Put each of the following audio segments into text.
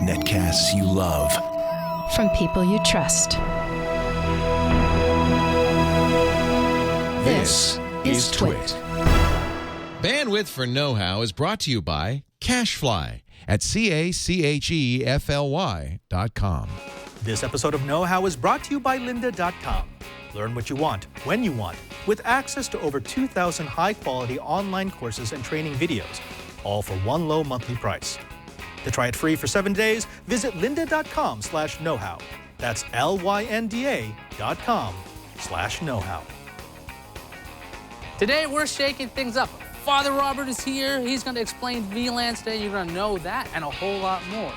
Netcasts you love. From people you trust. This is Twit. Bandwidth for Know-How is brought to you by CacheFly at CacheFly.com. This episode of Know-How is brought to you by lynda.com. Learn what you want, when you want, with access to over 2,000 high-quality online courses and training videos, all for one low monthly price. To try it free for 7 days, visit lynda.com/knowhow. That's LYNDA.com/knowhow. Today we're shaking things up. Father Robert is here. He's going to explain VLANs today. You're going to know that and a whole lot more.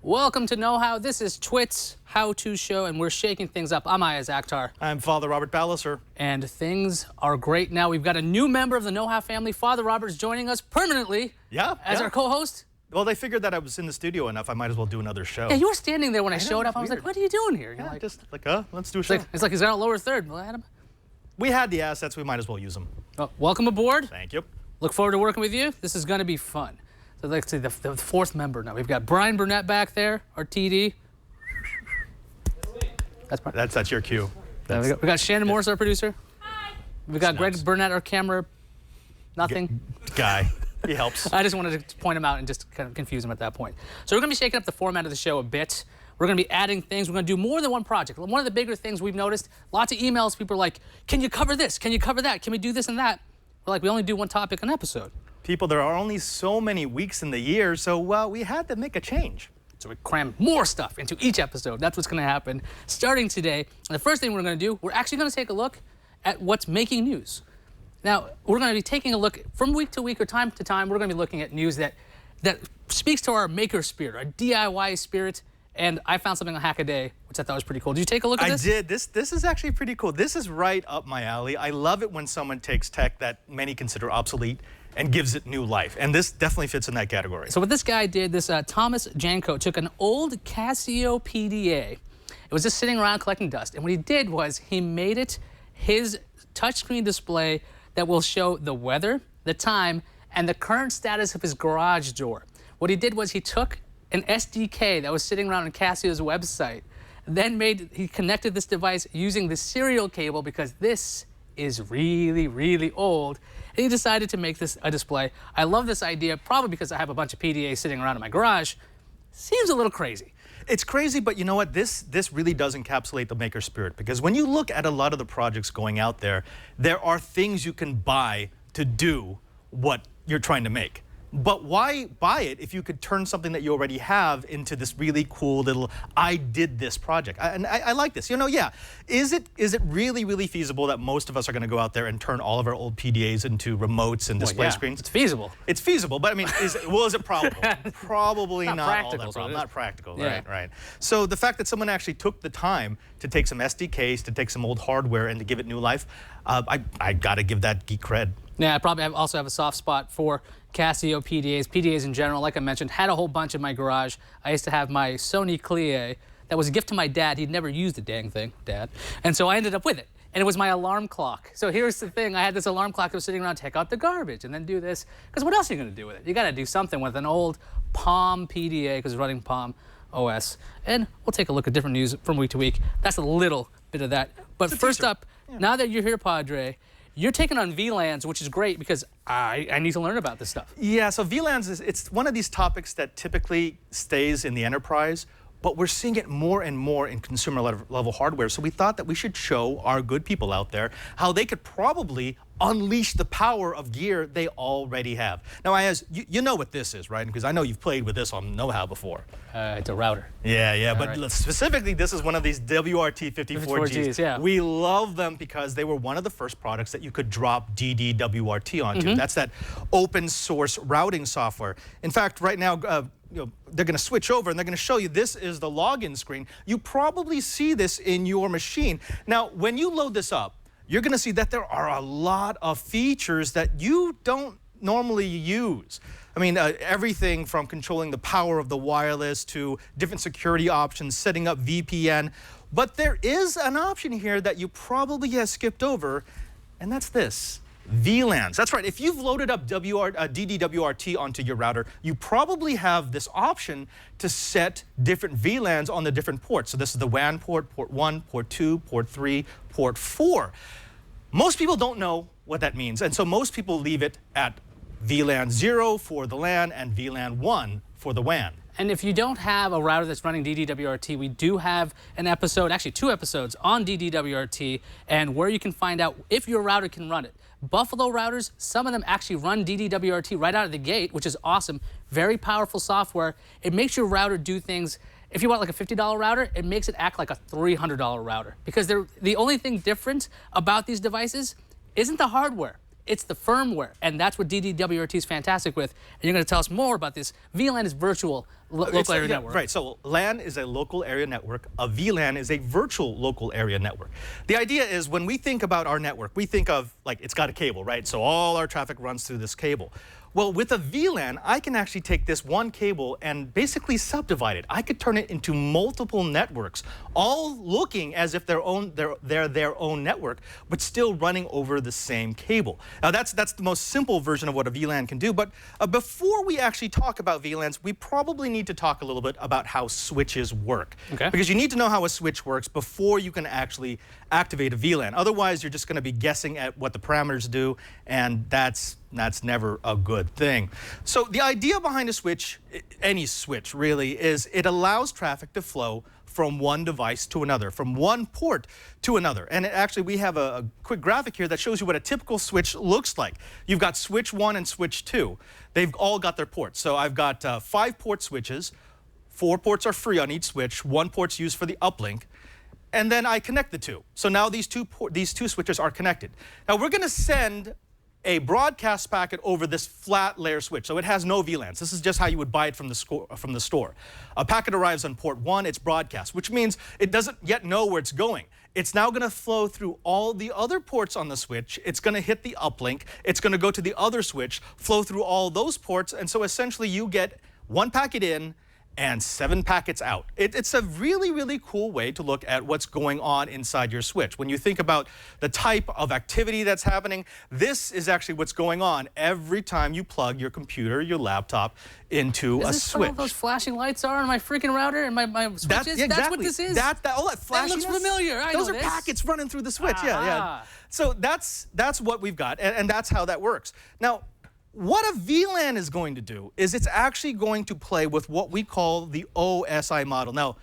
Welcome to Know-How. This is Twit's how-to show, and we're shaking things up. I'm Ayaz Akhtar. I'm Father Robert Balliser. And things are great now. We've got a new member of the Know-How family. Father Robert's joining us permanently as our co-host. Well, they figured that I was in the studio enough, I might as well do another show. Yeah, you were standing there when I showed up. I was like, what are you doing here? Yeah, like, just like, let's do a show. It's like he's got a lower third. Well, Adam. We had the assets, we might as well use them. Well, welcome aboard. Thank you. Look forward to working with you. This is going to be fun. So let's see the fourth member now. We've got Brian Burnett back there, our TD. That's your cue. We got Shannon Morris, our producer. Hi. We got Greg Burnett, our camera. Nothing. Guy. He helps. I just wanted to point him out and just kind of confuse him at that point. So we're going to be shaking up the format of the show a bit. We're going to be adding things. We're going to do more than one project. One of the bigger things we've noticed, lots of emails, people are like, can you cover this? Can you cover that? Can we do this and that? We're like, we only do one topic an episode. People, there are only so many weeks in the year, so we had to make a change. So we cram more stuff into each episode. That's what's going to happen starting today. And the first thing we're going to do, we're actually going to take a look at what's making news. Now, we're going to be taking a look from week to week or time to time. We're going to be looking at news that speaks to our maker spirit, our DIY spirit. And I found something on Hackaday, which I thought was pretty cool. Did you take a look at this? I did. This is actually pretty cool. This is right up my alley. I love it when someone takes tech that many consider obsolete and gives it new life. And this definitely fits in that category. So what this guy did, this Thomas Janko, took an old Casio PDA. It was just sitting around collecting dust. And what he did was he made it his touchscreen display that will show the weather, the time, and the current status of his garage door. What he did was he took an SDK that was sitting around on Casio's website, then he connected this device using the serial cable because this is really, really old. And he decided to make this a display. I love this idea, probably because I have a bunch of PDAs sitting around in my garage. Seems a little crazy. It's crazy, but you know what? This really does encapsulate the maker spirit, because when you look at a lot of the projects going out there, there are things you can buy to do what you're trying to make. But why buy it if you could turn something that you already have into this really cool little I did this project? I like this. You know, yeah. Is it really, really feasible that most of us are going to go out there and turn all of our old PDAs into remotes and display screens? It's feasible. It's feasible, but I mean, is it probable? Probably not practical, all that probable. Not practical, yeah. Right. So the fact that someone actually took the time to take some SDKs, to take some old hardware, and to give it new life, I got to give that geek cred. Yeah, I probably also have a soft spot for Casio PDAs in general. Like I mentioned, had a whole bunch in my garage. I used to have my Sony Clie that was a gift to my dad. He'd never used the dang thing, Dad. And so I ended up with it. And it was my alarm clock. So here's the thing. I had this alarm clock that was sitting around, take out the garbage and then do this. Because what else are you going to do with it? You got to do something with an old Palm PDA because it's running Palm OS. And we'll take a look at different news from week to week. That's a little bit of that. But first up, now that you're here, Padre, you're taking on VLANs, which is great because I need to learn about this stuff. Yeah, so VLANs it's one of these topics that typically stays in the enterprise, but we're seeing it more and more in consumer level hardware. So we thought that we should show our good people out there how they could probably unleash the power of gear they already have. Now, Ayaz, you know what this is, right? Because I know you've played with this on Know-How before. It's a router. Yeah, but specifically, this is one of these WRT54Gs. Yeah. We love them because they were one of the first products that you could drop DDWRT onto. That's that open source routing software. In fact, right now, they're going to switch over and they're going to show you this is the login screen. You probably see this in your machine. Now, when you load this up, you're going to see that there are a lot of features that you don't normally use. I mean, everything from controlling the power of the wireless to different security options, setting up VPN. But there is an option here that you probably have skipped over, and that's this. VLANs. That's right. If you've loaded up DDWRT onto your router, you probably have this option to set different VLANs on the different ports. So this is the WAN port, port 1, port 2, port 3, port 4. Most people don't know what that means, and so most people leave it at VLAN 0 for the LAN and VLAN 1 for the WAN. And if you don't have a router that's running DDWRT, we do have an episode, actually 2 episodes on DDWRT and where you can find out if your router can run it. Buffalo routers, some of them actually run DDWRT right out of the gate, which is awesome. Very powerful software. It makes your router do things. If you want like a $50 router, it makes it act like a $300 router. Because the only thing different about these devices isn't the hardware. It's the firmware, and that's what DDWRT is fantastic with. And you're going to tell us more about this. VLAN is virtual local area network. Right, so LAN is a local area network. A VLAN is a virtual local area network. The idea is when we think about our network, we think of, like, it's got a cable, right? So all our traffic runs through this cable. Well, with a VLAN, I can actually take this one cable and basically subdivide it. I could turn it into multiple networks, all looking as if they're their own network, but still running over the same cable. Now, that's the most simple version of what a VLAN can do. But before we actually talk about VLANs, we probably need to talk a little bit about how switches work. Okay. Because you need to know how a switch works before you can actually activate a VLAN. Otherwise, you're just going to be guessing at what the parameters do, and that's never a good thing. So the idea behind a switch, any switch really, is it allows traffic to flow from one device to another, from one port to another. And actually, we have a quick graphic here that shows you what a typical switch looks like. You've got switch 1 and switch 2. They've all got their ports. So I've got 5 port switches. 4 ports are free on each switch. 1 port's used for the uplink. And then I connect the 2. So now these two switches are connected. Now we're going to send a broadcast packet over this flat layer switch. So it has no VLANs. This is just how you would buy it from the store. A packet arrives on port 1, it's broadcast, which means it doesn't yet know where it's going. It's now going to flow through all the other ports on the switch. It's going to hit the uplink. It's going to go to the other switch, flow through all those ports, and so essentially you get 1 packet in and 7 packets out. It's a really, really cool way to look at what's going on inside your switch. When you think about the type of activity that's happening, this is actually what's going on every time you plug your computer, your laptop into a switch. Is this what those flashing lights are on my freaking router and my switches? Exactly. That's what this is? All that flashiness. That looks familiar. Those are packets running through the switch. Yeah. So that's what we've got, and that's how that works. Now, what a VLAN is going to do is it's actually going to play with what we call the OSI model. Now,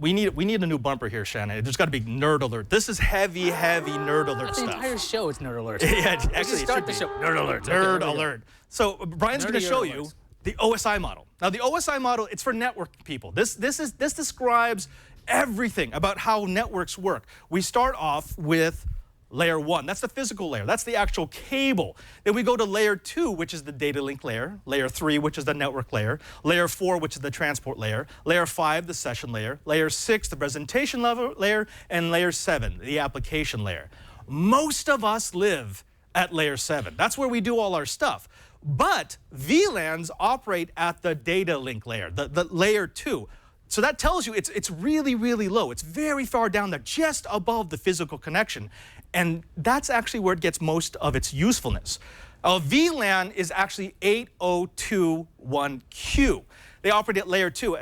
we need a new bumper here, Shannon. There's got to be nerd alert. This is heavy nerd alert stuff. The entire show is nerd alert. Yeah, actually, start the show. Nerd alert. Nerd alert. So Brian's going to show you the OSI model. Now, the OSI model, it's for network people. This describes everything about how networks work. We start off with layer 1, that's the physical layer. That's the actual cable. Then we go to layer 2, which is the data link layer. Layer 3, which is the network layer. Layer 4, which is the transport layer. Layer 5, the session layer. Layer 6, the presentation layer. And layer 7, the application layer. Most of us live at layer 7. That's where we do all our stuff. But VLANs operate at the data link layer, the layer 2. So that tells you it's really, really low. It's very far down there, just above the physical connection. And that's actually where it gets most of its usefulness. A VLAN is actually 8021Q. They operate at layer 2.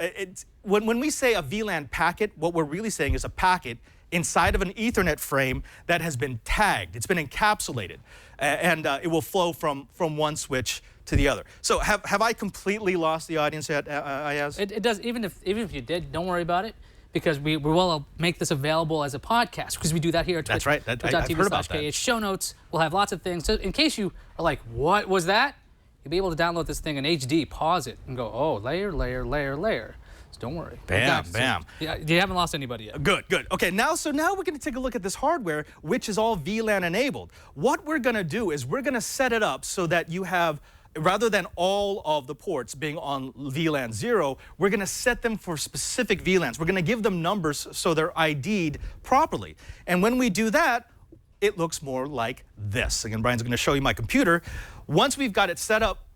When we say a VLAN packet, what we're really saying is a packet inside of an Ethernet frame that has been tagged. It's been encapsulated, and it will flow from one switch to the other. So have I completely lost the audience yet, Ayaz? It does. Even if you did, don't worry about it, because we will make this available as a podcast, because we do that here at Twitch. That's right. I've heard about that. Twitch.tv/KH. Show notes. We'll have lots of things. So in case you are like, what was that? You'll be able to download this thing in HD, pause it, and go, oh, layer. So don't worry. Bam. Yeah, you haven't lost anybody yet. Good. Okay, now we're going to take a look at this hardware, which is all VLAN enabled. What we're going to do is we're going to set it up so that you have rather than all of the ports being on VLAN 0, we're going to set them for specific VLANs. We're going to give them numbers so they're ID'd properly. And when we do that, it looks more like this. Again, Brian's going to show you my computer. Once we've got it set up,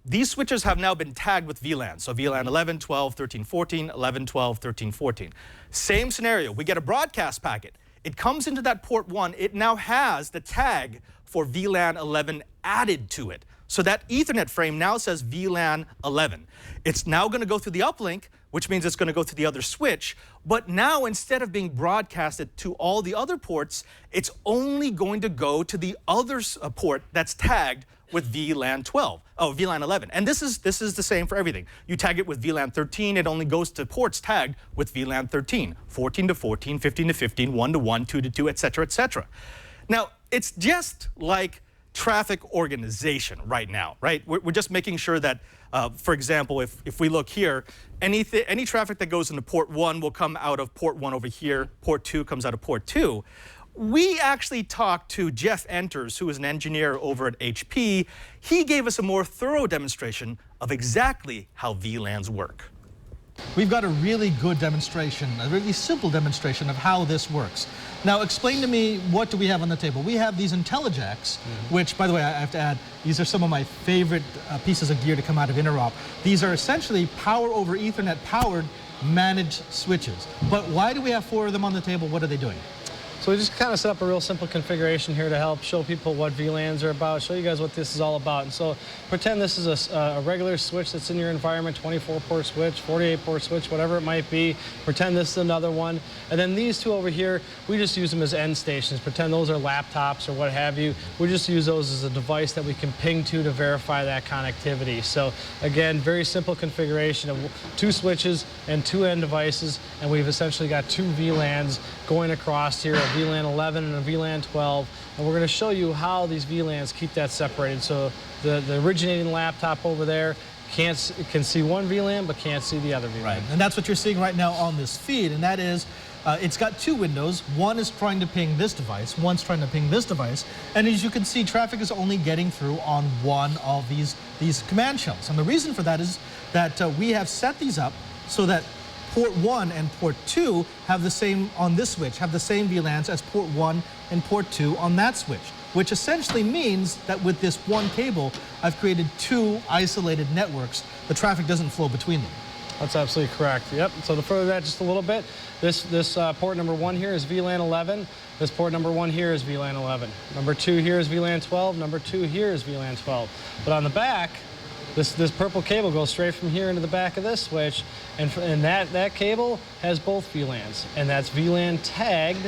these switches have now been tagged with VLANs. So VLAN 11, 12, 13, 14, 11, 12, 13, 14. Same scenario. We get a broadcast packet. It comes into that port 1. It now has the tag for VLAN 11 added to it. So that Ethernet frame now says VLAN 11. It's now going to go through the uplink, which means it's going to go to the other switch. But now, instead of being broadcasted to all the other ports, it's only going to go to the other port that's tagged with VLAN 12, VLAN 11. And this is the same for everything. You tag it with VLAN 13, it only goes to ports tagged with VLAN 13, 14 to 14, 15 to 15, 1 to 1, 2 to 2, et cetera, et cetera. Now, it's just like traffic organization right now, right? We're just making sure that, for example, if we look here, any traffic that goes into port 1 will come out of port 1 over here, port 2 comes out of port 2. We actually talked to Jeff Enters, who is an engineer over at HP. He gave us a more thorough demonstration of exactly how VLANs work. We've got a really good demonstration, a really simple demonstration of how this works. Now, explain to me, what do we have on the table? We have these IntelliJacks, which, by the way, I have to add, these are some of my favorite pieces of gear to come out of Interop. These are essentially power over Ethernet powered managed switches. But why do we have 4 of them on the table? What are they doing? So we just kind of set up a real simple configuration here to help show people what VLANs are about, show you guys what this is all about. And so pretend this is a regular switch that's in your environment, 24-port switch, 48-port switch, whatever it might be. Pretend this is another one. And then these two over here, we just use them as end stations. Pretend those are laptops or what have you. We just use those as a device that we can ping to verify that connectivity. So again, very simple configuration of 2 switches and 2 end devices, and we've essentially got 2 VLANs going across here, a VLAN 11 and a VLAN 12, and we're going to show you how these VLANs keep that separated. So the originating laptop over there can see one VLAN but can't see the other VLAN. Right, and that's what you're seeing right now on this feed, and that is it's got 2 windows. One is trying to ping this device, one's trying to ping this device, and as you can see, traffic is only getting through on one of these command shells. And the reason for that is that we have set these up so that port 1 and port 2 have the same, on this switch, have the same VLANs as port 1 and port 2 on that switch, which essentially means that with this one cable, I've created 2 isolated networks. The traffic doesn't flow between them. That's absolutely correct. Yep. So to further that just a little bit, this port number 1 here is VLAN 11. This port number 1 here is VLAN 11. Number 2 here is VLAN 12. Number 2 here is VLAN 12. But on the back, this purple cable goes straight from here into the back of this switch, and that cable has both VLANs, and that's VLAN tagged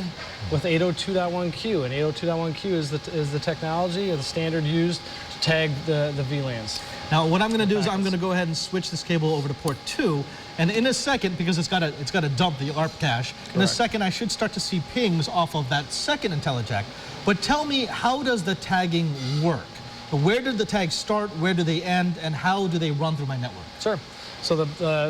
with 802.1q, and 802.1q is the technology or the standard used to tag the VLANs. Now, what I'm going to do is I'm going to go ahead and switch this cable over to port 2, and in a second, because it's got to dump the ARP cache, in a second I should start to see pings off of that second IntelliJack. But tell me, how does the tagging work? Where did the tags start, where do they end, and how do they run through my network? Sure. So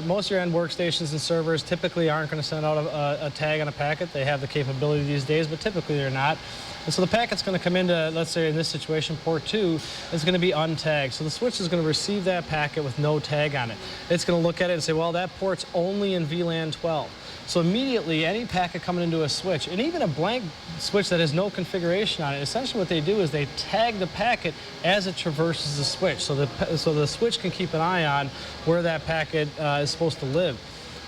most of your end workstations and servers typically aren't going to send out a tag on a packet. They have the capability these days, but typically they're not. And so the packet's going to come into, let's say in this situation, port 2, it's going to be untagged. So the switch is going to receive that packet with no tag on it. It's going to look at it and say, well, that port's only in VLAN 12. So immediately, any packet coming into a switch, and even a blank switch that has no configuration on it, essentially what they do is they tag the packet as it traverses the switch. So the switch can keep an eye on where that packet is supposed to live.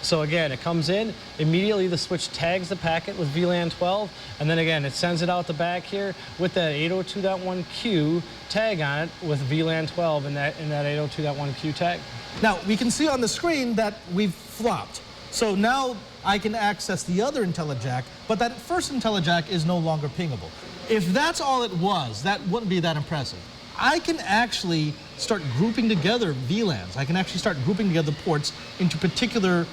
So again, it comes in, immediately the switch tags the packet with VLAN 12, and then again, it sends it out the back here with that 802.1q tag on it with VLAN 12 and that 802.1q tag. Now, we can see on the screen that we've flopped. So now I can access the other IntelliJack, but that first IntelliJack is no longer pingable. If that's all it was, that wouldn't be that impressive. I can actually start grouping together VLANs. I can actually start grouping together ports into particular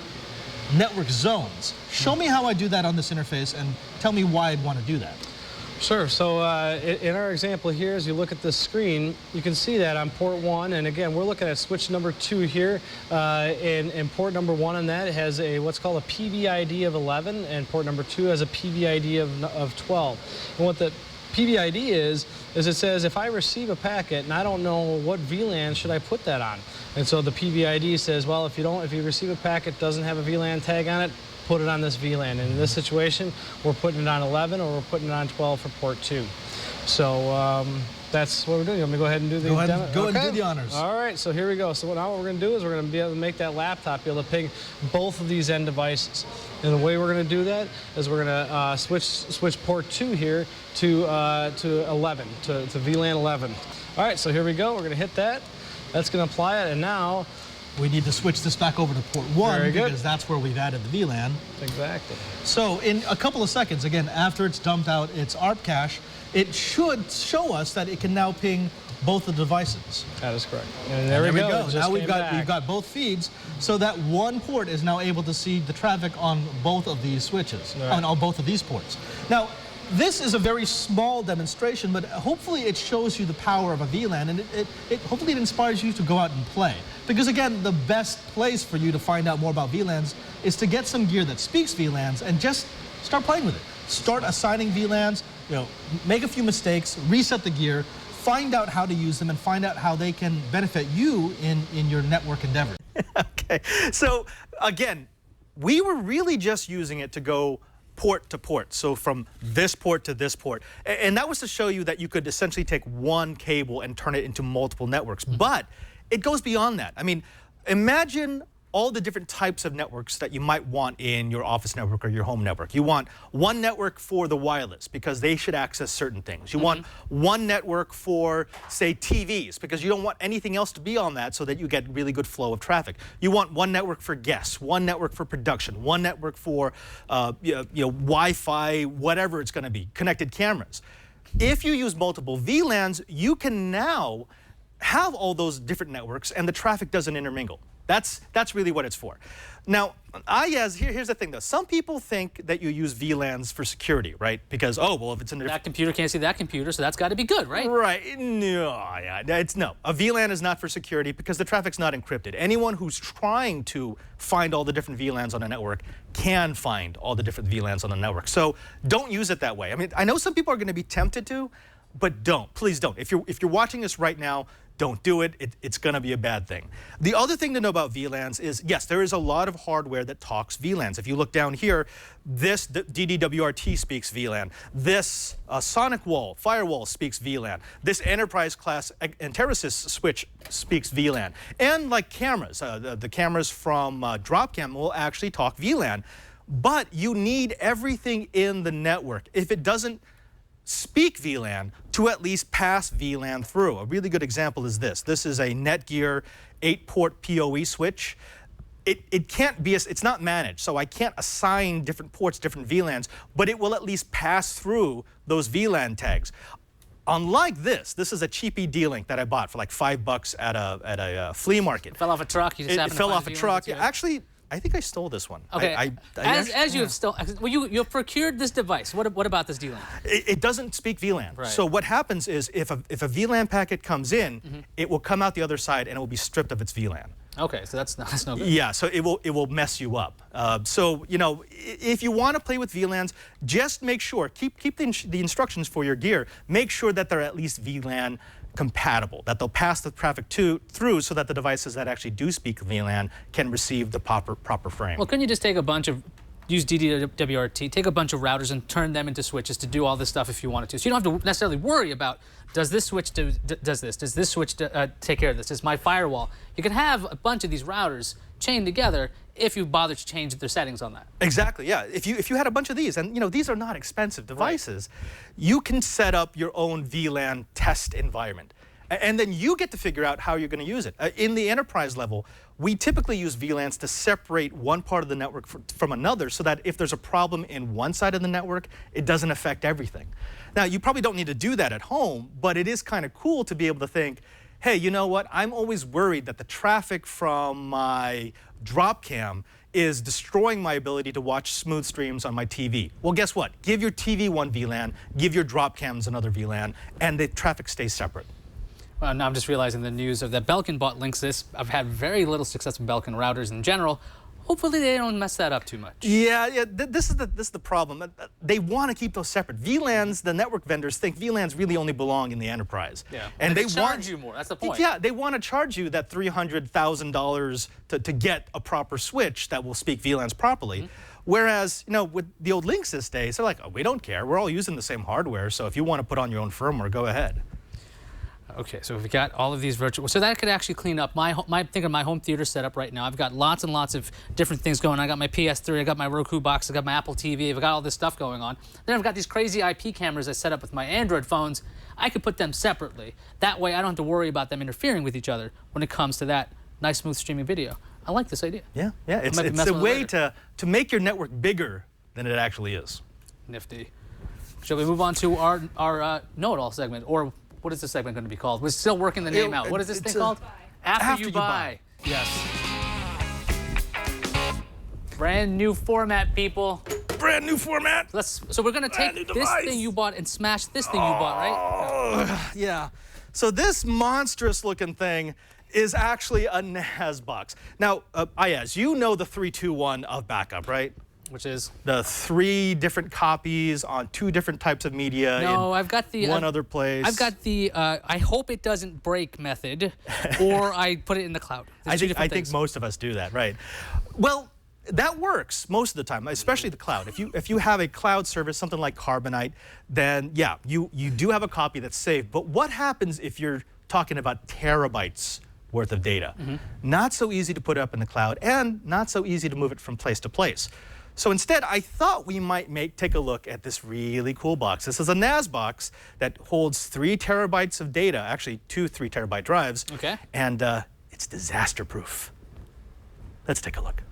network zones. Show me how I do that on this interface and tell me why I'd want to do that. Sure. So in our example here, as you look at this screen, you can see that on port 1, and again, we're looking at switch number 2 here, and port number 1 on that has what's called a PBID of 11, and port number 2 has a PBID of 12. And what the PBID is is it says if I receive a packet and I don't know what VLAN should I put that on. And so the PVID says, well, if you receive a packet doesn't have a VLAN tag on it, put it on this VLAN. And in this situation, we're putting it on 11 or we're putting it on 12 for port 2. So that's what we're doing. You want me to go ahead and do the demo? Go ahead and do the honors. All right, so here we go. So now what we're going to do is we're going to be able to make that laptop be able to ping both of these end devices. And the way we're going to do that is we're going to switch port 2 here to 11, to VLAN 11. All right, so here we go. We're going to hit that. That's going to apply it, and now we need to switch this back over to port 1 Very good. because that's where we've added the VLAN. Exactly. So in a couple of seconds, again, after it's dumped out its ARP cache, it should show us that it can now ping both the devices. That is correct. And there we go. Now we've got both feeds, so that one port is now able to see the traffic on both of these switches, Right. on both of these ports. Now, this is a very small demonstration, but hopefully it shows you the power of a VLAN, and hopefully it inspires you to go out and play. Because again, the best place for you to find out more about VLANs is to get some gear that speaks VLANs and just start playing with it. Start assigning VLANs, make a few mistakes, reset the gear, find out how to use them, and find out how they can benefit you in your network endeavor. Okay, so again, we were really just using it to go port to port, so from this port to this port. And that was to show you that you could essentially take one cable and turn it into multiple networks. But it goes beyond that. I mean, imagine all the different types of networks that you might want in your office network or your home network. You want one network for the wireless because they should access certain things. You want one network for, say, TVs because you don't want anything else to be on that so that you get really good flow of traffic. You want one network for guests, one network for production, one network for Wi-Fi, whatever it's going to be, connected cameras. If you use multiple VLANs, you can now have all those different networks and the traffic doesn't intermingle. That's really what it's for. Now, here's the thing though. Some people think that you use VLANs for security, right? Because, oh, well, if it's in a That computer can't see that computer, so that's got to be good, right? Right. No, no. A VLAN is not for security because the traffic's not encrypted. Anyone who's trying to find all the different VLANs on a network can find all the different VLANs on the network. So don't use it that way. I mean, I know some people are going to be tempted to, but don't. Please don't. If you're watching this right now, don't do it. It's going to be a bad thing. The other thing to know about VLANs is, yes, there is a lot of hardware that talks VLANs. If you look down here, this DDWRT speaks VLAN. This Sonic Wall, Firewall speaks VLAN. This Enterprise Class Enterasys switch speaks VLAN. And like cameras, the cameras from Dropcam will actually talk VLAN. But you need everything in the network. If it doesn't speak VLAN, to at least pass VLAN through. A really good example is this. This is a Netgear 8-port PoE switch. It can't be, it's not managed, so I can't assign different ports, different VLANs, but it will at least pass through those VLAN tags. Unlike this is a cheapy D-Link that I bought for like $5 at a flea market. It fell off a truck. You just It fell off a truck. Actually, I think I stole this one. Okay. As you have stolen, well, you've procured this device. What about this VLAN? It doesn't speak VLAN. Right. So what happens is if a VLAN packet comes in, it will come out the other side and it will be stripped of its VLAN. Okay, so that's no good. Yeah, so it will mess you up. So if you want to play with VLANs, just make sure keep the instructions for your gear. Make sure that they're at least VLAN compatible, that they'll pass the traffic through so that the devices that actually do speak VLAN can receive the proper frame. Well, couldn't you just use DDWRT, take a bunch of routers and turn them into switches to do all this stuff if you wanted to? So you don't have to necessarily worry about, does this switch does this? Does this switch take care of this? Is my firewall? You can have a bunch of these routers chained together if you bother to change their settings on that. Exactly, yeah. If you had a bunch of these, and these are not expensive devices, you can set up your own VLAN test environment. And then you get to figure out how you're going to use it. In the enterprise level, we typically use VLANs to separate one part of the network from another so that if there's a problem in one side of the network, it doesn't affect everything. Now, you probably don't need to do that at home, but it is kind of cool to be able to think, hey, you know what? I'm always worried that the traffic from my Dropcam is destroying my ability to watch smooth streams on my TV. Well, guess what? Give your TV one VLAN, give your Dropcams another VLAN, and the traffic stays separate. Well, now I'm just realizing the news of that Belkin bought Linksys. I've had very little success with Belkin routers in general. Hopefully they don't mess that up too much. Yeah. This is the problem. They want to keep those separate. VLANs, the network vendors think VLANs really only belong in the enterprise. Yeah. And they charge you more. That's the point. Yeah, they want to charge you that $300,000 to get a proper switch that will speak VLANs properly. Whereas, with the old Linksys days, they're like, oh, we don't care. We're all using the same hardware. So if you want to put on your own firmware, go ahead. Okay, so we've got all of these virtual. So that could actually clean up my think of my home theater setup right now. I've got lots and lots of different things going on. I got my PS3, I got my Roku box, I got my Apple TV, I've got all this stuff going on. Then I've got these crazy IP cameras I set up with my Android phones. I could put them separately. That way I don't have to worry about them interfering with each other when it comes to that nice, smooth streaming video. I like this idea. Yeah. It's a way to make your network bigger than it actually is. Nifty. Shall we move on to our know-it-all segment, or what is this segment going to be called? We're still working the name out. What is this thing called? After you buy. Yes. Brand new format, people. Brand new format. So we're going to take this thing you bought and smash this thing you bought, right? Yeah. So this monstrous looking thing is actually a NAS box. Now, Ayaz, you know the 3-2-1 of backup, right? Which is? The 3 different copies on 2 different types of media. No, I've got the one other place. I've got the I hope it doesn't break method, or I put it in the cloud. I think most of us do that, right? Well, that works most of the time, especially the cloud. If you have a cloud service, something like Carbonite, then yeah, you do have a copy that's safe. But what happens if you're talking about terabytes worth of data? Not so easy to put up in the cloud, and not so easy to move it from place to place. So instead, I thought we might take a look at this really cool box. This is a NAS box that holds 3 terabytes of data, actually 2 3-terabyte drives. Okay. And it's disaster-proof. Let's take a look.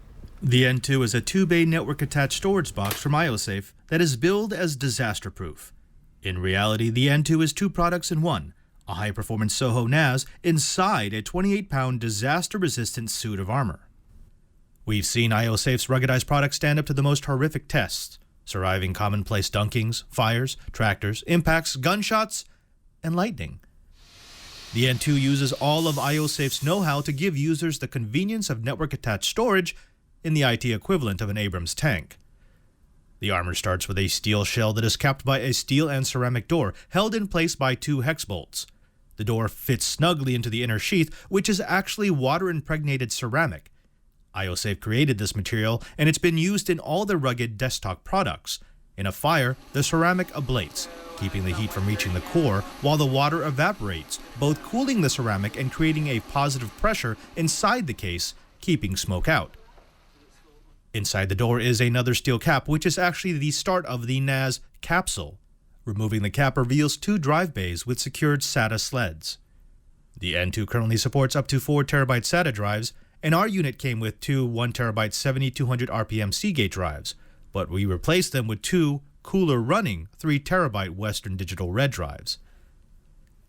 The N2 is a 2-bay network-attached storage box from ioSafe that is billed as disaster-proof. In reality, the N2 is 2 products in one, a high-performance Soho NAS inside a 28-pound disaster-resistant suit of armor. We've seen ioSafe's ruggedized products stand up to the most horrific tests, surviving commonplace dunkings, fires, tractors, impacts, gunshots, and lightning. The N2 uses all of ioSafe's know-how to give users the convenience of network-attached storage in the IT equivalent of an Abrams tank. The armor starts with a steel shell that is capped by a steel and ceramic door held in place by 2 hex bolts. The door fits snugly into the inner sheath, which is actually water-impregnated ceramic. ioSafe created this material, and it's been used in all their rugged desktop products. In a fire, the ceramic ablates, keeping the heat from reaching the core while the water evaporates, both cooling the ceramic and creating a positive pressure inside the case, keeping smoke out. Inside the door is another steel cap, which is actually the start of the NAS capsule. Removing the cap reveals 2 drive bays with secured SATA sleds. The N2 currently supports up to 4 terabyte SATA drives, and our unit came with 2 1TB 7200 RPM Seagate drives, but we replaced them with 2 cooler-running 3TB Western Digital Red drives.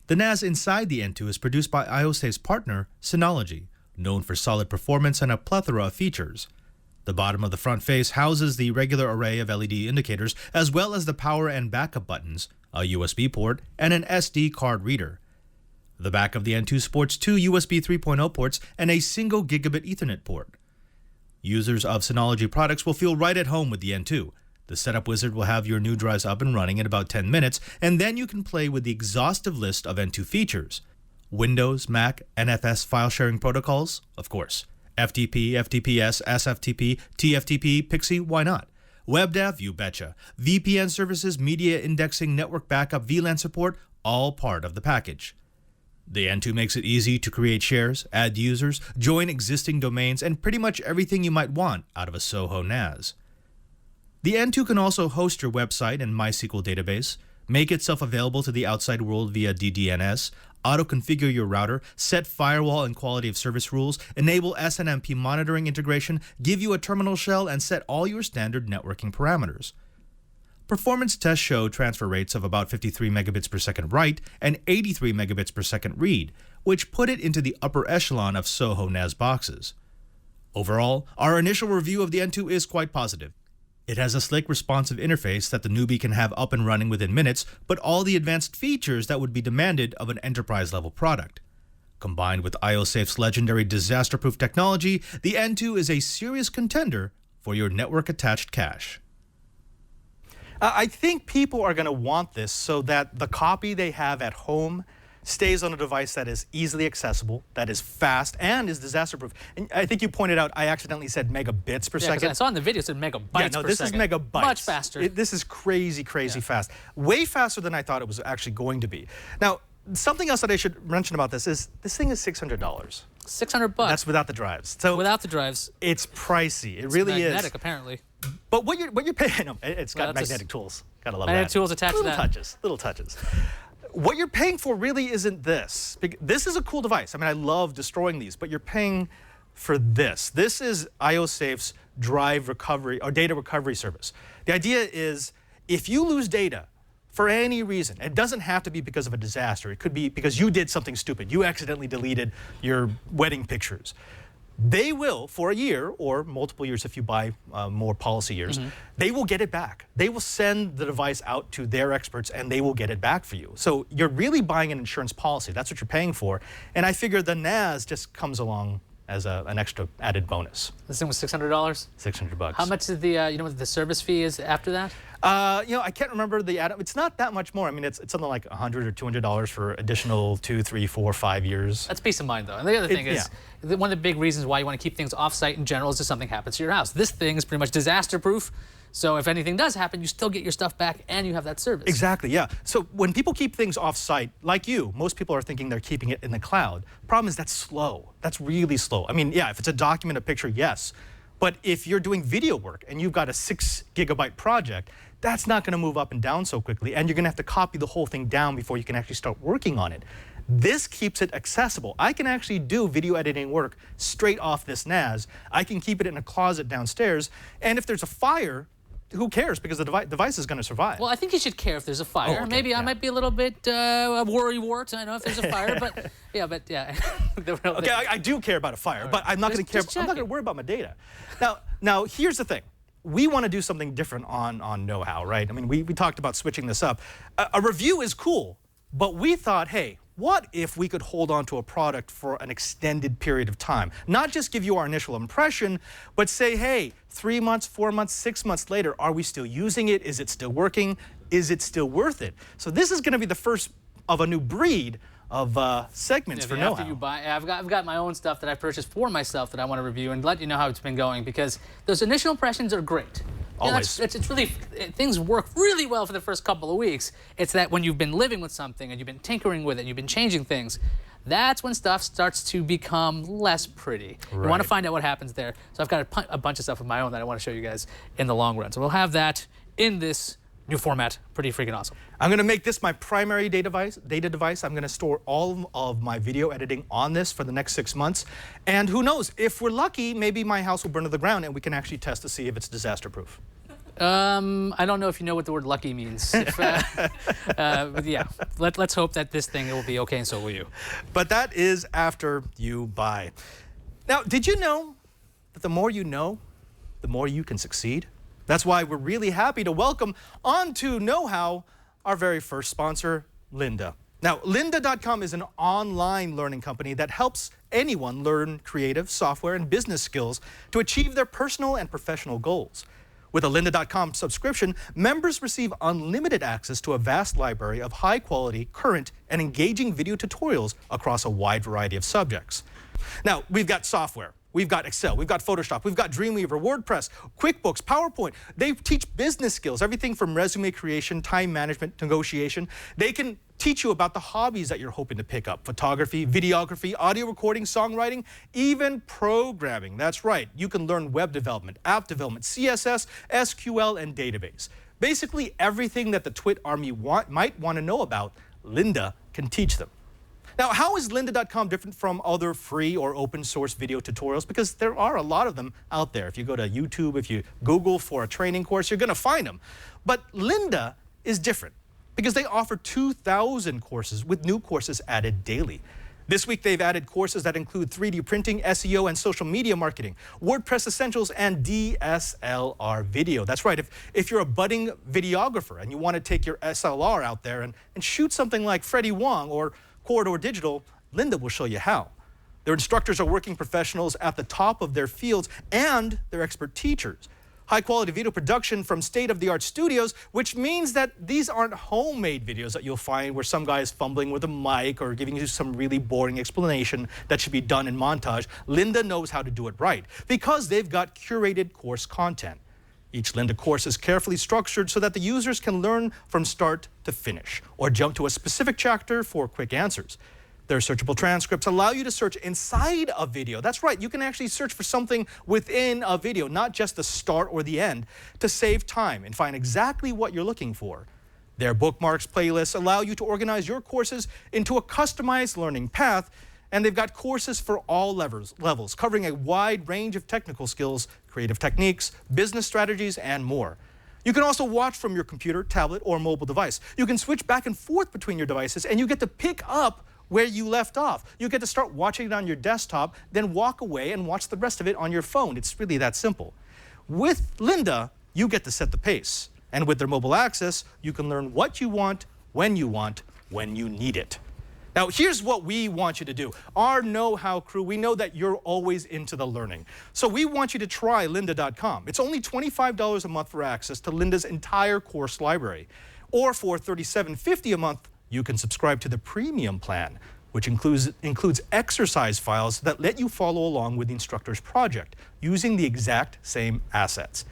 The NAS inside the N2 is produced by ioSafe's partner, Synology, known for solid performance and a plethora of features. The bottom of the front face houses the regular array of LED indicators, as well as the power and backup buttons, a USB port, and an SD card reader. The back of the N2 sports 2 USB 3.0 ports and a single gigabit Ethernet port. Users of Synology products will feel right at home with the N2. The setup wizard will have your new drives up and running in about 10 minutes, and then you can play with the exhaustive list of N2 features. Windows, Mac, NFS file sharing protocols, of course. FTP, FTPS, SFTP, TFTP, PXE, why not? WebDAV, you betcha. VPN services, media indexing, network backup, VLAN support, all part of the package. The N2 makes it easy to create shares, add users, join existing domains, and pretty much everything you might want out of a Soho NAS. The N2 can also host your website and MySQL database, make itself available to the outside world via DDNS, auto-configure your router, set firewall and quality of service rules, enable SNMP monitoring integration, give you a terminal shell, and set all your standard networking parameters. Performance tests show transfer rates of about 53 megabits per second write and 83 megabits per second read, which put it into the upper echelon of Soho NAS boxes. Overall, our initial review of the N2 is quite positive. It has a slick, responsive interface that the newbie can have up and running within minutes, but all the advanced features that would be demanded of an enterprise-level product. Combined with ioSafe's legendary disaster-proof technology, the N2 is a serious contender for your network-attached cache. I think people are going to want this so that the copy they have at home stays on a device that is easily accessible, that is fast, and is disaster-proof. And I think you pointed out, I accidentally said megabits per second. I saw in the video it said megabytes per second. Yeah, no, this is megabytes. Much faster. This is crazy fast. Way faster than I thought it was actually going to be. Now, something else that I should mention about this is this thing is $600. $600. That's without the drives. So without the drives. It's pricey. It really is. Magnetic, apparently. But what you're paying, no, it's got magnetic tools. Gotta love that. Magnetic tools attached to that. Little touches. What you're paying for really isn't this. This is a cool device. I mean, I love destroying these, but you're paying for this. This is ioSafe's drive recovery or data recovery service. The idea is if you lose data for any reason, it doesn't have to be because of a disaster. It could be because you did something stupid. You accidentally deleted your wedding pictures. They will, for a year or multiple years if you buy more policy years, they will get it back. They will send the device out to their experts and they will get it back for you. So you're really buying an insurance policy. That's what you're paying for. And I figure the NAS just comes along as an extra added bonus. This thing was $600? $600. How much is the, you know what the service fee is after that? You know, I can't remember the add. It's not that much more. I mean, it's something like $100 or $200 for additional 2, 3, 4, 5 years. That's peace of mind, though. And the other thing is, one of the big reasons why you want to keep things off-site in general is if something happens to your house. This thing is pretty much disaster-proof. So if anything does happen, you still get your stuff back and you have that service. Exactly, yeah. So when people keep things off-site, like you, most people are thinking they're keeping it in the cloud. Problem is that's slow. That's really slow. I mean, yeah, if it's a document, a picture, yes. But if you're doing video work and you've got a 6 gigabyte project, that's not going to move up and down so quickly, and you're going to have to copy the whole thing down before you can actually start working on it. This keeps it accessible. I can actually do video editing work straight off this NAS. I can keep it in a closet downstairs, and if there's a fire, who cares? Because the device is going to survive. Well, I think you should care if there's a fire. Okay, Maybe I might be a little bit worrywart. I know if there's a fire, but yeah. Okay, I do care about a fire, but I'm not going to care. I'm not going to worry about my data. Now, here's the thing. We want to do something different on know-how, right? I mean, we talked about switching this up. A review is cool, but we thought, hey, what if we could hold on to a product for an extended period of time? Not just give you our initial impression, but say, hey, 3 months, 4 months, 6 months later, are we still using it? Is it still working? Is it still worth it? So this is going to be the first of a new breed of segments for know-how. After you buy, I've got my own stuff that I've purchased for myself that I want to review and let you know how it's been going, because those initial impressions are great. Always. It's really, things work really well for the first couple of weeks. It's that when you've been living with something and you've been tinkering with it and you've been changing things, that's when stuff starts to become less pretty. Right. You want to find out what happens there. So I've got a bunch of stuff of my own that I want to show you guys in the long run. So we'll have that in this new format. Pretty freaking awesome. I'm going to make this my primary data device. I'm going to store all of my video editing on this for the next 6 months. And who knows, if we're lucky, maybe my house will burn to the ground and we can actually test to see if it's disaster-proof. I don't know if you know what the word lucky means. But yeah, let's hope that this thing will be okay, and so will you. But that is after you buy. Now, did you know that the more you know, the more you can succeed? That's why we're really happy to welcome onto Know-How our very first sponsor, Lynda. Now, Lynda.com is an online learning company that helps anyone learn creative, software, and business skills to achieve their personal and professional goals. With a Lynda.com subscription, members receive unlimited access to a vast library of high-quality, current, and engaging video tutorials across a wide variety of subjects. Now, we've got software. We've got Excel, we've got Photoshop, we've got Dreamweaver, WordPress, QuickBooks, PowerPoint. They teach business skills, everything from resume creation, time management, negotiation. They can teach you about the hobbies that you're hoping to pick up: photography, videography, audio recording, songwriting, even programming. That's right, you can learn web development, app development, CSS, SQL, and database. Basically everything that the Twit Army might want to know about, Lynda can teach them. Now, how is Lynda.com different from other free or open source video tutorials? Because there are a lot of them out there. If you go to YouTube, if you Google for a training course, you're going to find them. But Lynda is different because they offer 2,000 courses with new courses added daily. This week, they've added courses that include 3D printing, SEO, and social media marketing, WordPress essentials, and DSLR video. That's right. If you're a budding videographer and you want to take your SLR out there and shoot something like Freddie Wong or Corridor Digital, Linda will show you how. Their instructors are working professionals at the top of their fields, and they're expert teachers. High-quality video production from state-of-the-art studios, which means that these aren't homemade videos that you'll find where some guy is fumbling with a mic or giving you some really boring explanation that should be done in montage. Linda knows how to do it right because they've got curated course content. Each Linda course is carefully structured so that the users can learn from start to finish or jump to a specific chapter for quick answers. Their searchable transcripts allow you to search inside a video. That's right, you can actually search for something within a video, not just the start or the end, to save time and find exactly what you're looking for. Their bookmarks playlists allow you to organize your courses into a customized learning path, and they've got courses for all levels, covering a wide range of technical skills, creative techniques, business strategies, and more. You can also watch from your computer, tablet, or mobile device. You can switch back and forth between your devices, and you get to pick up where you left off. You get to start watching it on your desktop, then walk away and watch the rest of it on your phone. It's really that simple. With Linda, you get to set the pace. And with their mobile access, you can learn what you want, when you need it. Now, here's what we want you to do. Our know-how crew, we know that you're always into the learning. So we want you to try lynda.com. It's only $25 a month for access to Linda's entire course library. Or for $37.50 a month, you can subscribe to the premium plan, which includes exercise files that let you follow along with the instructor's project using the exact same assets.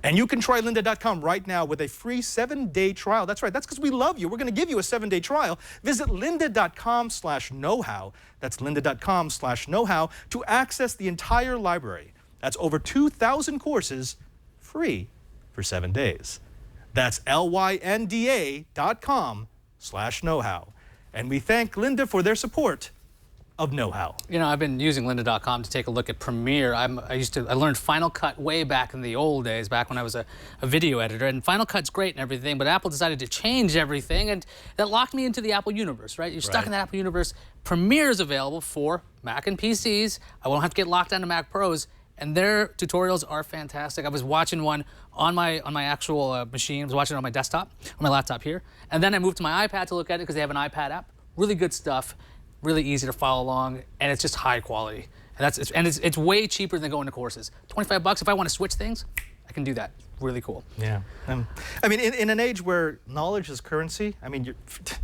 And you can try lynda.com right now with a free 7-day trial. That's right, that's because we love you. We're going to give you a 7-day trial. Visit lynda.com/knowhow. That's lynda.com/knowhow to access the entire library. That's over 2,000 courses free for 7 days. That's lynda.com/knowhow. And we thank Linda for their support of know-how. You know, I've been using lynda.com to take a look at Premiere. I learned Final Cut way back in the old days, back when I was a video editor. And Final Cut's great and everything, but Apple decided to change everything, and that locked me into the Apple universe, right? You're stuck in that Apple universe. Premiere is available for Mac and PCs. I won't have to get locked onto Mac Pros, and their tutorials are fantastic. I was watching one on my actual machine. I was watching it on my desktop, on my laptop here, and then I moved to my iPad to look at it because they have an iPad app. Really good stuff. Really easy to follow along, and it's just high quality. And it's way cheaper than going to courses. $25 if I want to switch things, I can do that. Really cool. Yeah. I mean, in an age where knowledge is currency, I mean,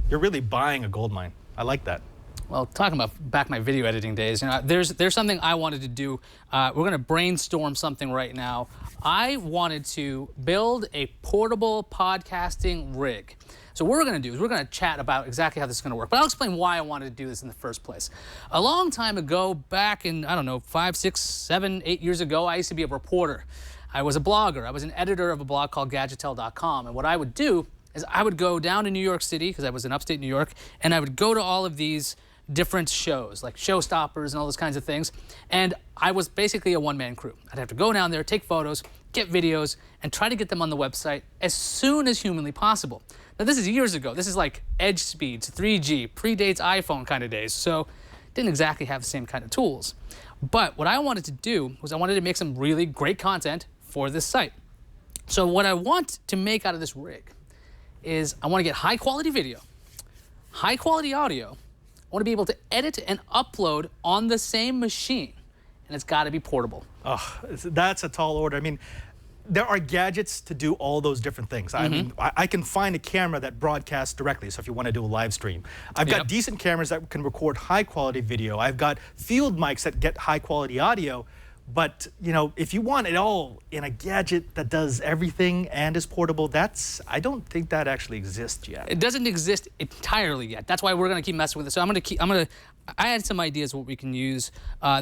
you're really buying a gold mine. I like that. Well, talking about back my video editing days, you know, there's something I wanted to do. We're going to brainstorm something right now. I wanted to build a portable podcasting rig. So what we're going to do is we're going to chat about exactly how this is going to work. But I'll explain why I wanted to do this in the first place. A long time ago, back in, I don't know, 5, 6, 7, 8 years ago, I used to be a reporter. I was a blogger. I was an editor of a blog called Gadgetel.com. And what I would do is I would go down to New York City, because I was in upstate New York, and I would go to all of these different shows, like Showstoppers and all those kinds of things. And I was basically a one-man crew. I'd have to go down there, take photos, get videos, and try to get them on the website as soon as humanly possible. Now, this is years ago. This is like edge speeds, 3G, predates iPhone kind of days, so didn't exactly have the same kind of tools. But what I wanted to do was I wanted to make some really great content for this site. So what I want to make out of this rig is I want to get high-quality video, high-quality audio. I want to be able to edit and upload on the same machine, and it's got to be portable. Oh, that's a tall order. I mean, there are gadgets to do all those different things. I mean, I can find a camera that broadcasts directly, so if you want to do a live stream. I've got decent cameras that can record high-quality video. I've got field mics that get high-quality audio. But, you know, if you want it all in a gadget that does everything and is portable, I don't think that actually exists yet. It doesn't exist entirely yet. That's why we're going to keep messing with it. So I had some ideas what we can use. I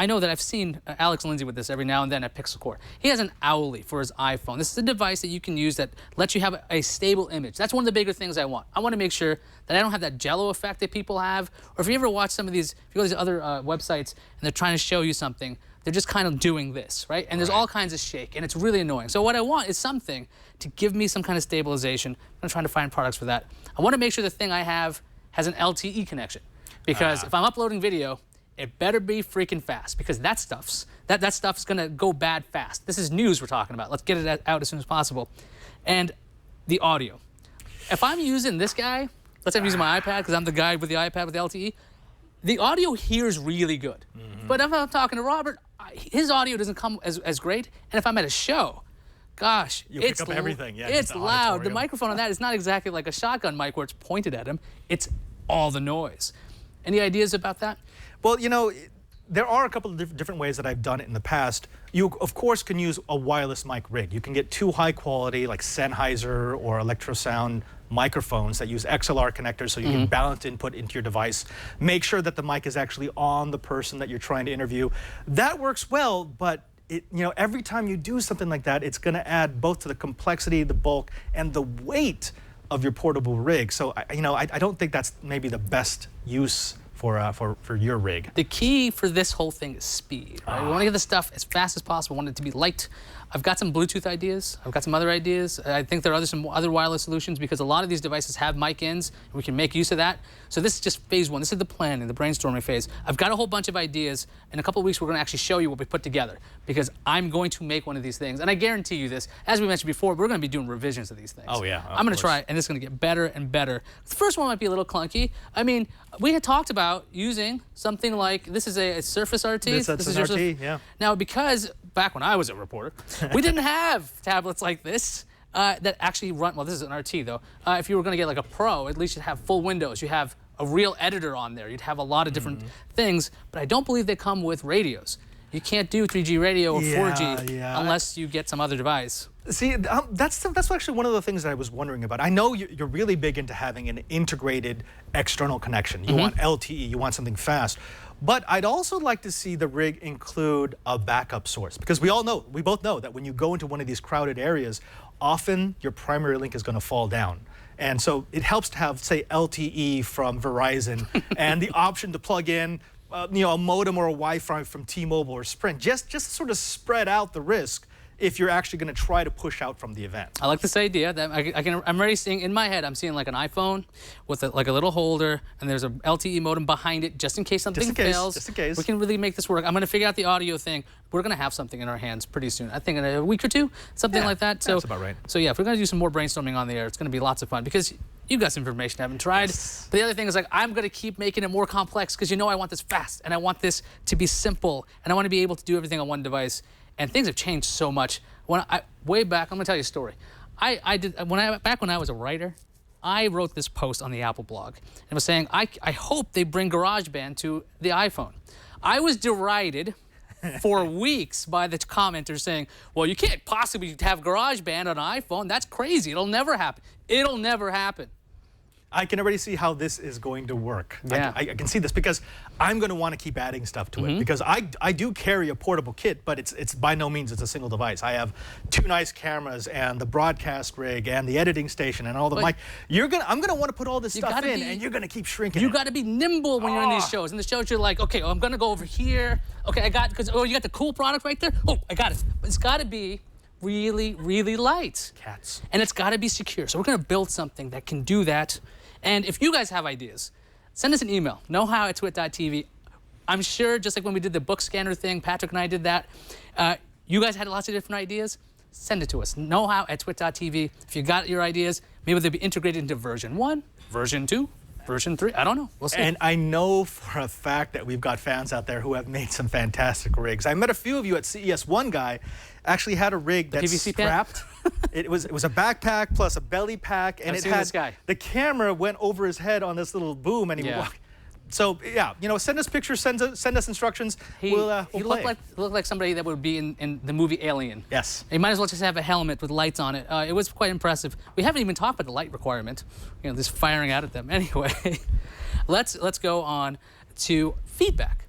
know that I've seen Alex Lindsay with this every now and then at Pixel Core. He has an Owly for his iPhone. This is a device that you can use that lets you have a stable image. That's one of the bigger things I want. I want to make sure that I don't have that jello effect that people have. Or if you ever watch some of these, if you go to these other websites and they're trying to show you something, they're just kind of doing this, right? And there's all kinds of shake, and it's really annoying. So what I want is something to give me some kind of stabilization. I'm trying to find products for that. I want to make sure the thing I have has an LTE connection, because if I'm uploading video, it better be freaking fast, because that stuff's gonna go bad fast. This is news we're talking about. Let's get it out as soon as possible. And the audio. If I'm using this guy, let's say I'm using my iPad, because I'm the guy with the iPad with the LTE, the audio here is really good. But if I'm talking to Robert, his audio doesn't come as great. And if I'm at a show, gosh, you pick up everything. Yeah, it's the loud. The auditorium. microphone on that is not exactly like a shotgun mic where it's pointed at him. It's all the noise. Any ideas about that? Well, you know, there are a couple of different ways that I've done it in the past. You, of course, can use a wireless mic rig. You can get two high quality, like Sennheiser or Electrosound microphones that use XLR connectors so you can balance input into your device. Make sure that the mic is actually on the person that you're trying to interview. That works well, but you know, every time you do something like that, it's going to add both to the complexity, the bulk, and the weight of your portable rig. So, I don't think that's maybe the best use for your rig. The key for this whole thing is speed. Right? We want to get the stuff as fast as possible. We want it to be light. I've got some Bluetooth ideas. I've got some other ideas. I think there are some other wireless solutions because a lot of these devices have mic ins. And we can make use of that. So this is just phase one. This is the planning, the brainstorming phase. I've got a whole bunch of ideas. In a couple of weeks, we're going to actually show you what we put together because I'm going to make one of these things. And I guarantee you this, as we mentioned before, we're going to be doing revisions of these things. Oh, yeah. I'm going to try it, and it's going to get better and better. The first one might be a little clunky. I mean, we had talked about using something like, this is a Surface RT. This is an RT, yeah. Now, because back when I was a reporter, we didn't have tablets like this that actually run, well, this is an RT though. If you were going to get like a Pro, at least you'd have full windows. You have a real editor on there. You'd have a lot of different things, but I don't believe they come with radios. You can't do 3G radio or 4G unless you get some other device. See, that's actually one of the things that I was wondering about. I know you're really big into having an integrated external connection. You want LTE, you want something fast. But I'd also like to see the rig include a backup source because we both know that when you go into one of these crowded areas, often your primary link is going to fall down. And so it helps to have, say, LTE from Verizon and the option to plug in a modem or a Wi-Fi from T-Mobile or Sprint, just to sort of spread out the risk if you're actually going to try to push out from the event. I like this idea. That I'm already seeing, in my head, I'm seeing like an iPhone with like a little holder, and there's a LTE modem behind it, just in case something fails. Just in case. We can really make this work. I'm going to figure out the audio thing. We're going to have something in our hands pretty soon. I think in a week or two, something like that. So, that's about right. So yeah, if we're going to do some more brainstorming on the air, it's going to be lots of fun because you've got some information I haven't tried. Yes. But the other thing is like I'm going to keep making it more complex because I want this fast and I want this to be simple and I want to be able to do everything on one device. And things have changed so much. Way back, I'm gonna tell you a story. Back when I was a writer, I wrote this post on the Apple blog and was saying I hope they bring GarageBand to the iPhone. I was derided for weeks by the commenters saying, "Well, you can't possibly have GarageBand on an iPhone. That's crazy. It'll never happen. It'll never happen." I can already see how this is going to work. Yeah. I can see this because I'm going to want to keep adding stuff to it because I do carry a portable kit, but it's by no means it's a single device. I have two nice cameras and the broadcast rig and the editing station and all the mic. I'm going to want to put all this stuff in and you're going to keep shrinking. You got to be nimble when you're in these shows. In the shows, you're like, okay, I'm going to go over here. Okay, you got the cool product right there. Oh, I got it. But it's got to be really, really light. Cats. And it's got to be secure. So we're going to build something that can do that. And if you guys have ideas, send us an email, knowhow@twit.tv. I'm sure, just like when we did the book scanner thing, Patrick and I did that, you guys had lots of different ideas. Send it to us, knowhow@twit.tv. If you got your ideas, maybe they'll be integrated into version 1, version 2, version 3. I don't know. We'll see. And I know for a fact that we've got fans out there who have made some fantastic rigs. I met a few of you at CES. One guy actually had a rig that's PVC strapped. It was a backpack plus a belly pack, and I've seen this guy. The camera went over his head on this little boom, and he would walk. So yeah, send us pictures, send us instructions. We'll he play. looked like somebody that would be in the movie Alien. Yes. You might as well just have a helmet with lights on it. It was quite impressive. We haven't even talked about the light requirement. Just firing out at them. Anyway, let's go on to feedback.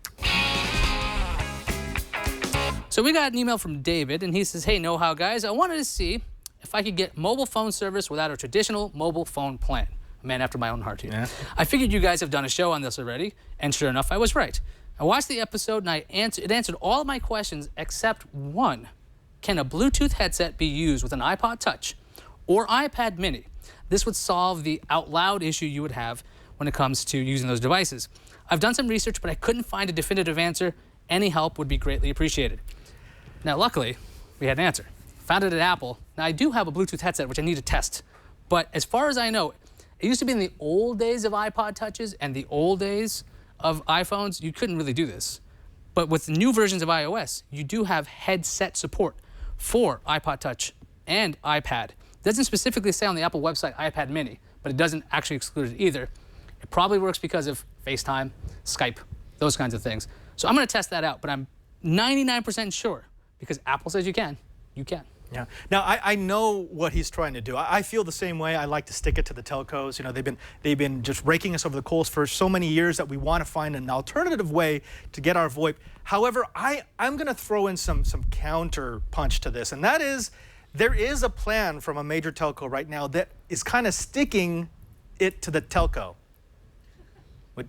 So we got an email from David, and he says, "Hey, Know How guys, I wanted to see if I could get mobile phone service without a traditional mobile phone plan." A man after my own heart here. Yeah. I figured you guys have done a show on this already, and sure enough, I was right. I watched the episode, and it answered all of my questions except one. Can a Bluetooth headset be used with an iPod Touch or iPad Mini? This would solve the out loud issue you would have when it comes to using those devices. I've done some research, but I couldn't find a definitive answer. Any help would be greatly appreciated. Now, luckily, we had an answer. Found it at Apple. Now, I do have a Bluetooth headset, which I need to test. But as far as I know, it used to be in the old days of iPod Touches and the old days of iPhones, you couldn't really do this. But with the new versions of iOS, you do have headset support for iPod Touch and iPad. It doesn't specifically say on the Apple website iPad mini, but it doesn't actually exclude it either. It probably works because of FaceTime, Skype, those kinds of things. So I'm going to test that out, but I'm 99% sure because Apple says you can. Yeah. Now I know what he's trying to do. I feel the same way. I like to stick it to the telcos. You know, they've been just raking us over the coals for so many years that we want to find an alternative way to get our VoIP. However, I'm going to throw in some counter punch to this, and that is there is a plan from a major telco right now that is kind of sticking it to the telco.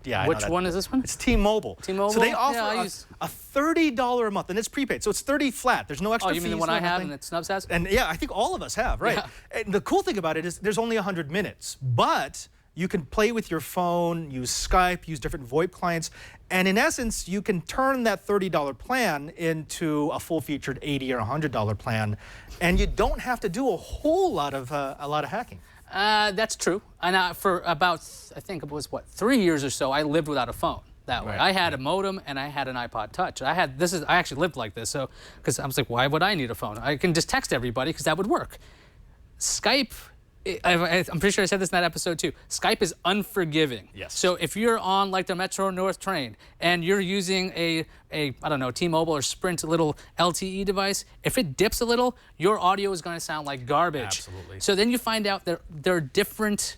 Yeah, Which one is this one? It's T-Mobile. T-Mobile? So they offer Yeah, a $30 a month, and it's prepaid, so it's 30 flat. There's no extra fees. Oh, you mean the one I have and that Snubs has? And yeah, I think all of us have, right? Yeah. And the cool thing about it is there's only 100 minutes, but you can play with your phone, use Skype, use different VoIP clients, and in essence, you can turn that $30 plan into a full-featured $80 or $100 plan, and you don't have to do a whole lot of hacking. That's true. And for about, I think it was, 3 years or so, I lived without a phone that way. Right. I had a modem and I had an iPod Touch. I actually lived like this, so because I was like, why would I need a phone? I can just text everybody because that would work. Skype, I'm pretty sure I said this in that episode too. Skype is unforgiving. Yes. So if you're on like the Metro North train and you're using a I don't know, T-Mobile or Sprint little LTE device, if it dips a little, your audio is going to sound like garbage. Absolutely. So then you find out there are different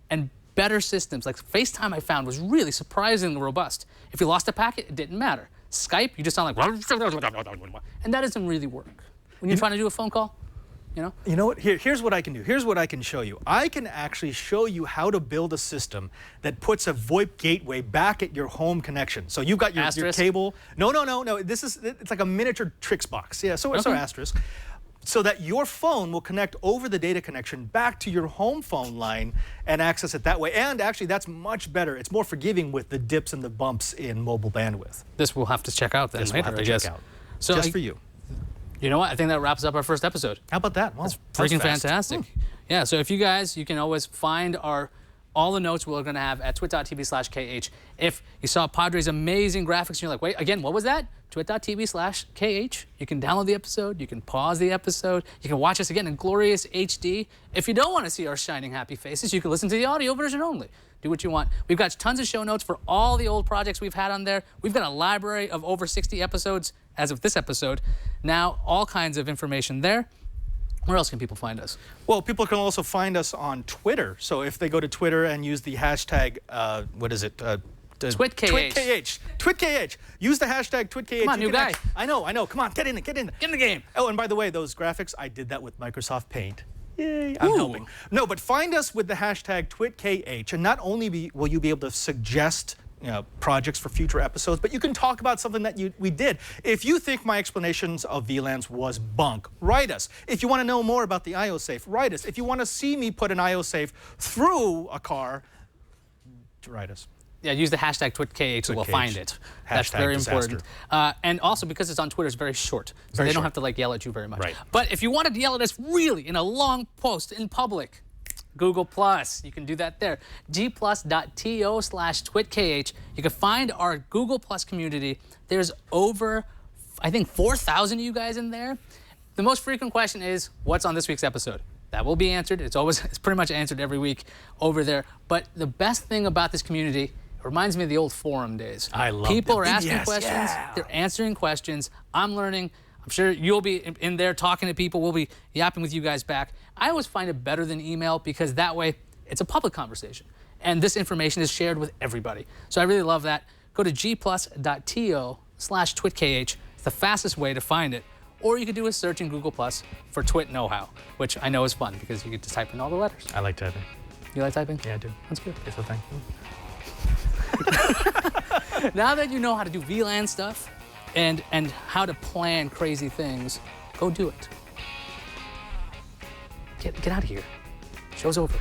and better systems. Like FaceTime I found was really surprisingly robust. If you lost a packet, it didn't matter. Skype, you just sound like, and that doesn't really work. When you're trying to do a phone call, you know? You know what? Here's what I can do. Here's what I can show you. I can actually show you how to build a system that puts a VoIP gateway back at your home connection. So you've got your cable. No. It's like a miniature Trix box. Yeah, so it's our asterisk. So that your phone will connect over the data connection back to your home phone line and access it that way. And actually, that's much better. It's more forgiving with the dips and the bumps in mobile bandwidth. This we'll have to check out then later, we'll have to check out. So just for you. You know what? I think that wraps up our first episode. How about that? Well, That's freaking fantastic. Yeah, so if you guys, you can always find all the notes we're going to have at twit.tv/KH. If you saw Padre's amazing graphics and you're like, wait, again, what was that? twit.tv/KH. You can download the episode. You can pause the episode. You can watch us again in glorious HD. If you don't want to see our shining happy faces, you can listen to the audio version only. Do what you want. We've got tons of show notes for all the old projects we've had on there. We've got a library of over 60 episodes as of this episode. Now, all kinds of information there. Where else can people find us? Well, people can also find us on Twitter. So if they go to Twitter and use the hashtag, TwitKH. TwitKH. Use the hashtag TwitKH. Come on, new guy. I know. Come on, get in it. Get in the game. Oh, and by the way, those graphics, I did that with Microsoft Paint. Yay, I'm helping. No, but find us with the hashtag TwitKH, and not only will you be able to suggest projects for future episodes, but you can talk about something that we did. If you think my explanations of VLANs was bunk, write us. If you want to know more about the ioSafe, write us. If you want to see me put an ioSafe through a car, write us. Yeah, use the hashtag TwitKH, so we'll find it. That's very important. And also, because it's on Twitter, it's very short, so they don't have to yell at you very much. Right. But if you wanted to yell at us really in a long post in public, Google+, you can do that there. gplus.to/TwitKH. You can find our Google+ community. There's over, I think, 4,000 of you guys in there. The most frequent question is, what's on this week's episode? That will be answered. It's pretty much answered every week over there. But the best thing about this community, it reminds me of the old forum days. I love People are them. asking questions. Yeah. They're answering questions. I'm learning. I'm sure you'll be in there talking to people. We'll be yapping with you guys back. I always find it better than email because that way it's a public conversation. And this information is shared with everybody. So I really love that. Go to gplus.to/TwitKH. It's the fastest way to find it. Or you could do a search in Google Plus for Twit Know-How, which I know is fun because you get to type in all the letters. I like typing. You like typing? Yeah, I do. That's good. It's a thing. Now that you know how to do VLAN stuff and how to plan crazy things, go do it. Get out of here. Show's over.